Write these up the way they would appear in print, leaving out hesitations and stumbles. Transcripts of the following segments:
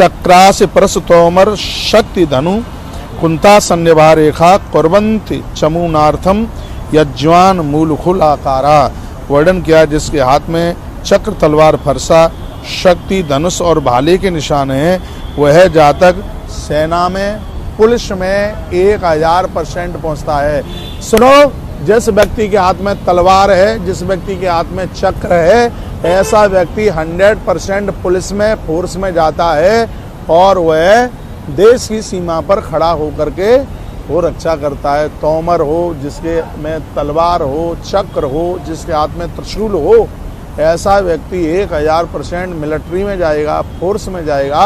चक्रास परस तोमर शक्ति धनु कुंता सन्निभा रेखा कुर्वन्ति चमूनार्थम यज्वान मूलखुल आकारा। वर्णन किया जिसके हाथ में चक्र तलवार फरसा शक्ति धनुष और भाले के निशान हैं, वह जातक सेना में पुलिस में 1000% पहुंचता है। सुनो, जिस व्यक्ति के हाथ में तलवार है, जिस व्यक्ति के हाथ में चक्र है, ऐसा व्यक्ति 100% पुलिस में फोर्स में जाता है और वह देश की सीमा पर खड़ा होकर के वो रक्षा करता है। तोमर हो, जिसके में तलवार हो, चक्र हो, जिसके हाथ में त्रिशूल हो, ऐसा व्यक्ति 1000% मिलिट्री में जाएगा, फोर्स में जाएगा,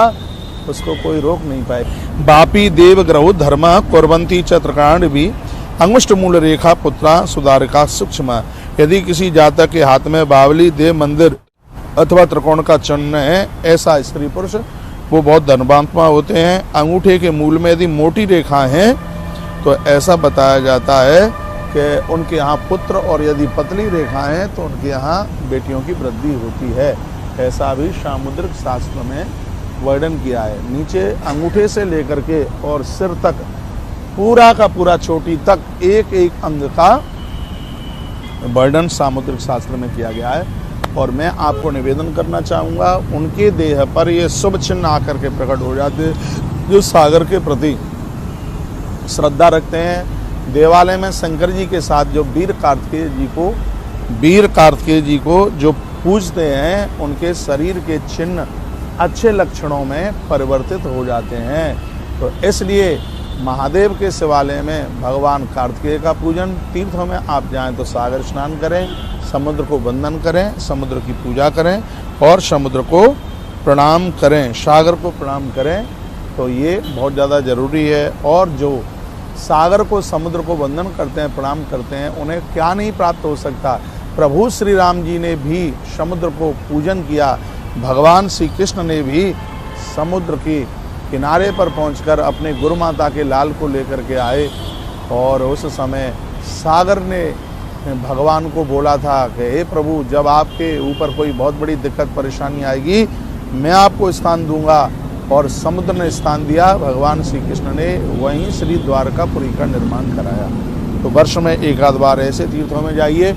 उसको कोई रोक नहीं पाए। बापी देव ग्रहो धर्म कुर्वन्ति चत्रकांड भी अंगुष्ठ मूल रेखा पुत्रा सुधारिका सूक्ष्म। यदि किसी जातक के हाथ में बावली देव मंदिर अथवा त्रिकोण का चिन्ह है, ऐसा स्त्री पुरुष वो बहुत धनवात्मा होते हैं। अंगूठे के मूल में यदि मोटी रेखा है तो ऐसा बताया जाता है कि उनके यहाँ पुत्र, और यदि पतली रेखा है तो उनके यहाँ बेटियों की वृद्धि होती है। ऐसा भी सामुद्रिक शास्त्र में वर्णन किया है। नीचे अंगूठे से लेकर के और सिर तक पूरा का पूरा चोटी तक एक एक अंग का वर्णन सामुद्रिक शास्त्र में किया गया है। और मैं आपको निवेदन करना चाहूँगा, उनके देह पर ये शुभ चिन्ह आकर के प्रकट हो जाते जो सागर के प्रति श्रद्धा रखते हैं। देवालय में शंकर जी के साथ जो वीर कार्तिकेय जी को जो पूजते हैं, उनके शरीर के चिन्ह अच्छे लक्षणों में परिवर्तित हो जाते हैं। तो इसलिए महादेव के शिवालय में भगवान कार्तिकेय का पूजन, तीर्थों में आप जाएं तो सागर स्नान करें, समुद्र को वंदन करें, समुद्र की पूजा करें और समुद्र को प्रणाम करें, सागर को प्रणाम करें, तो ये बहुत ज़्यादा ज़रूरी है। और जो सागर को, समुद्र को वंदन करते हैं, प्रणाम करते हैं, उन्हें क्या नहीं प्राप्त हो सकता। प्रभु श्री राम जी ने भी समुद्र को पूजन किया, भगवान श्री कृष्ण ने भी समुद्र के किनारे पर पहुंचकर अपने गुरु माता के लाल को लेकर के आए और उस समय सागर ने भगवान को बोला था कि हे प्रभु, जब आपके ऊपर कोई बहुत बड़ी दिक्कत परेशानी आएगी, मैं आपको स्थान दूंगा। और समुद्र ने स्थान दिया, भगवान श्री कृष्ण ने वहीं श्री द्वारकापुरी का निर्माण कराया। तो वर्ष में एक आध बार ऐसे तीर्थों में जाइए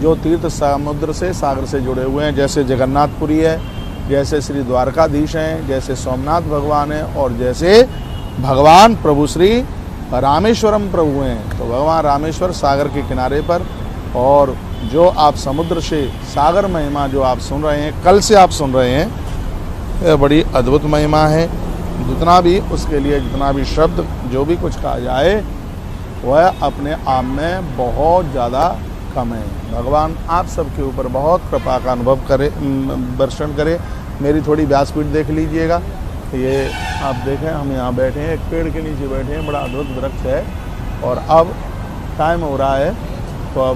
जो तीर्थ समुद्र से, सागर से जुड़े हुए हैं, जैसे जगन्नाथपुरी है, जैसे श्री द्वारकाधीश हैं, जैसे सोमनाथ भगवान हैं, और जैसे भगवान प्रभु श्री रामेश्वरम प्रभु हैं। तो भगवान रामेश्वर सागर के किनारे पर, और जो आप समुद्र से सागर महिमा जो आप सुन रहे हैं, कल से आप सुन रहे हैं, यह बड़ी अद्भुत महिमा है। जितना भी उसके लिए जितना भी शब्द जो भी कुछ कहा जाए वह अपने आप में बहुत ज़्यादा कम है। भगवान आप सबके ऊपर बहुत कृपा का अनुभव करे, वर्षण करे। मेरी थोड़ी व्यासपीठ देख लीजिएगा, ये आप देखें, हम यहाँ बैठे हैं, एक पेड़ के नीचे बैठे हैं, बड़ा अद्भुत वृक्ष है। और अब टाइम हो रहा है, तो अब